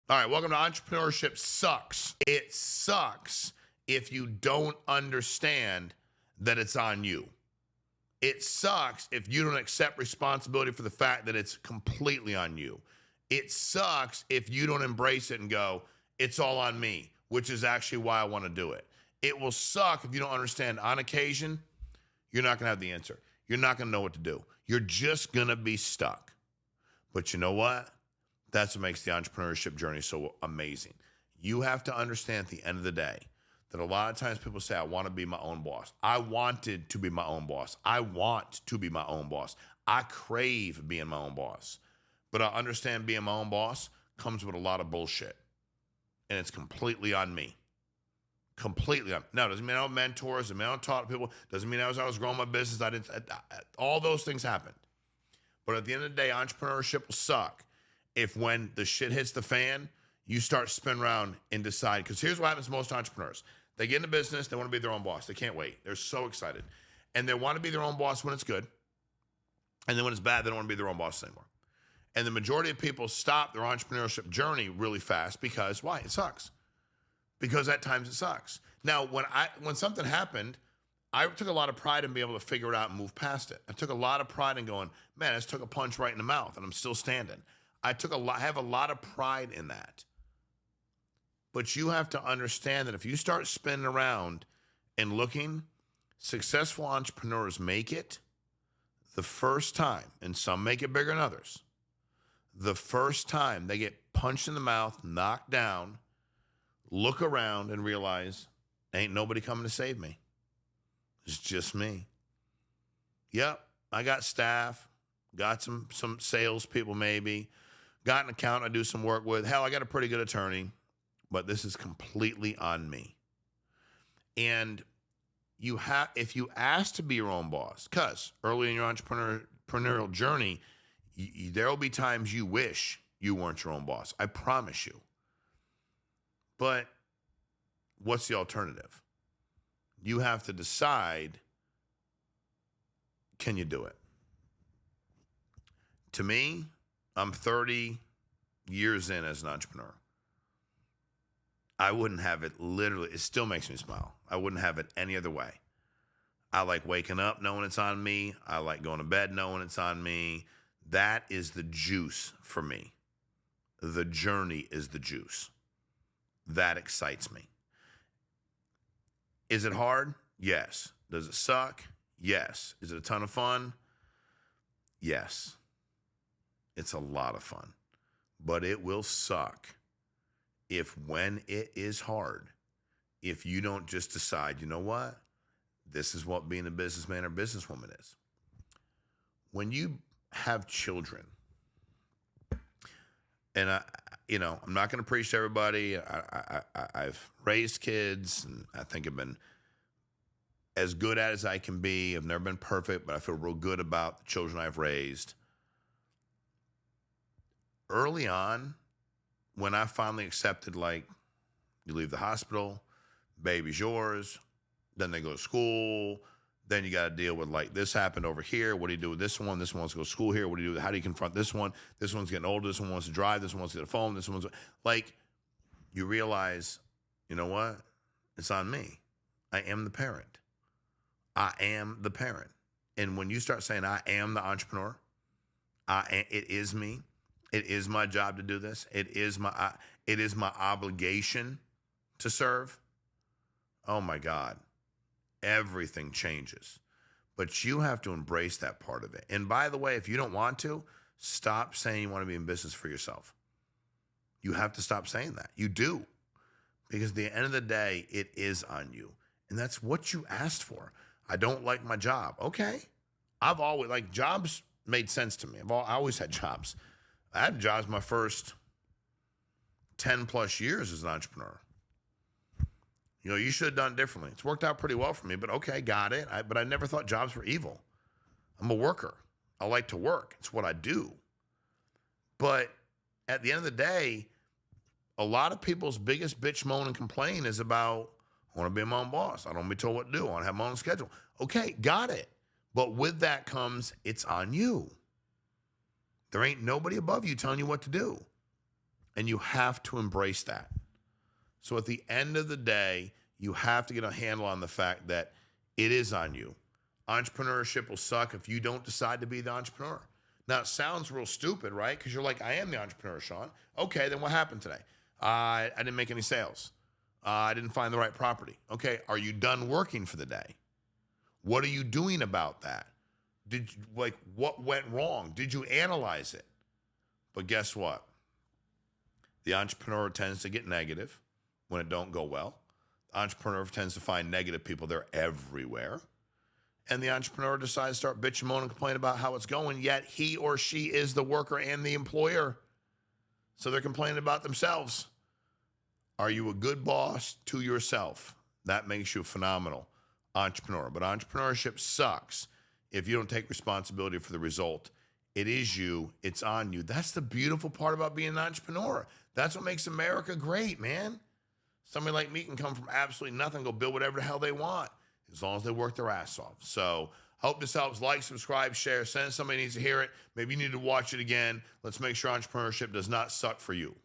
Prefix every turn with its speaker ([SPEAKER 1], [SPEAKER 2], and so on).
[SPEAKER 1] All right, welcome to Entrepreneurship Sucks. It sucks if you don't understand that it's on you. It sucks if you don't accept responsibility for the fact that it's completely on you. It sucks if you don't embrace it and go, it's all on me, which is actually why I want to do it. It will suck if you don't understand on occasion, you're not going to have the answer. You're not going to know what to do. You're just going to be stuck. But you know what? That's what makes the entrepreneurship journey so amazing. You have to understand at the end of the day that a lot of times people say, I want to be my own boss. I wanted to be my own boss. I want to be my own boss. I crave being my own boss. But I understand being my own boss comes with a lot of bullshit. And it's completely on me. Completely on. Now, doesn't mean I don't have mentors, doesn't mean I don't talk to people, doesn't mean as I was growing my business, all those things happened. But at the end of the day, entrepreneurship will suck if when the shit hits the fan, you start spinning around and decide. Because here's what happens to most entrepreneurs. They get into business, they want to be their own boss. They can't wait. They're so excited. And they want to be their own boss when it's good. And then when it's bad, they don't want to be their own boss anymore. And the majority of people stop their entrepreneurship journey really fast because, why? It sucks. Because at times it sucks. Now, when something happened, I took a lot of pride in being able to figure it out and move past it. I took a lot of pride in going, man, I just took a punch right in the mouth and I'm still standing. I have a lot of pride in that. But you have to understand that if you start spinning around and looking, successful entrepreneurs make it the first time, and some make it bigger than others. The first time they get punched in the mouth, knocked down, look around and realize, ain't nobody coming to save me. It's just me. Yep, I got staff, got some sales people maybe, got an account I do some work with. Hell, I got a pretty good attorney, but this is completely on me. And if you ask to be your own boss, because early in your entrepreneurial journey, there will be times you wish you weren't your own boss. I promise you. But what's the alternative? You have to decide, can you do it? To me, I'm 30 years in as an entrepreneur. I wouldn't have it literally. It still makes me smile. I wouldn't have it any other way. I like waking up knowing it's on me. I like going to bed knowing it's on me. That is the juice for me. The journey is the juice. That excites me. Is it hard? Yes. Does it suck? Yes. Is it a ton of fun? Yes. It's a lot of fun. But it will suck if when it is hard, if you don't just decide, you know what? This is what being a businessman or businesswoman is. When you have children, and I'm not going to preach to everybody. I've raised kids, and I think I've been as good at it as I can be. I've never been perfect, but I feel real good about the children I've raised. Early on, when I finally accepted, like, you leave the hospital, baby's yours, then they go to school, then you got to deal with, like, this happened over here. What do you do with this one? This one wants to go to school here. What do you do? How do you confront this one? This one's getting older. This one wants to drive. This one wants to get a phone. This one's like, you realize, you know what? It's on me. I am the parent. I am the parent. And when you start saying, I am the entrepreneur, it is me. It is my job to do this. It is my obligation to serve. Oh my God. Everything changes. But you have to embrace that part of it. And by the way, if you don't want to, stop saying you want to be in business for yourself. You have to stop saying that. You do. Because at the end of the day, it is on you. And that's what you asked for. I don't like my job. Okay. I've always, jobs made sense to me. I always had jobs. I had jobs my first 10 plus years as an entrepreneur. You should have done it differently. It's worked out pretty well for me, but okay, got it. But I never thought jobs were evil. I'm a worker. I like to work. It's what I do. But at the end of the day, a lot of people's biggest bitch, moan, and complain is about, I want to be my own boss. I don't want to be told what to do. I want to have my own schedule. Okay, got it. But with that comes, it's on you. There ain't nobody above you telling you what to do. And you have to embrace that. So at the end of the day, you have to get a handle on the fact that it is on you. Entrepreneurship will suck if you don't decide to be the entrepreneur. Now, it sounds real stupid, right? Because you're like, I am the entrepreneur, Sean. Okay, then what happened today? I didn't make any sales. I didn't find the right property. Okay, are you done working for the day? What are you doing about that? What went wrong? Did you analyze it? But guess what? The entrepreneur tends to get negative when it don't go well. The entrepreneur tends to find negative people. They're everywhere. And the entrepreneur decides to start bitching, moaning, and complaining about how it's going, yet he or she is the worker and the employer. So they're complaining about themselves. Are you a good boss to yourself? That makes you a phenomenal entrepreneur. But entrepreneurship sucks if you don't take responsibility for the result. It is you. It's on you. That's the beautiful part about being an entrepreneur. That's what makes America great, man. Somebody like me can come from absolutely nothing, go build whatever the hell they want, as long as they work their ass off. So hope this helps. Like, subscribe, share, send somebody who needs to hear it. Maybe you need to watch it again. Let's make sure entrepreneurship does not suck for you.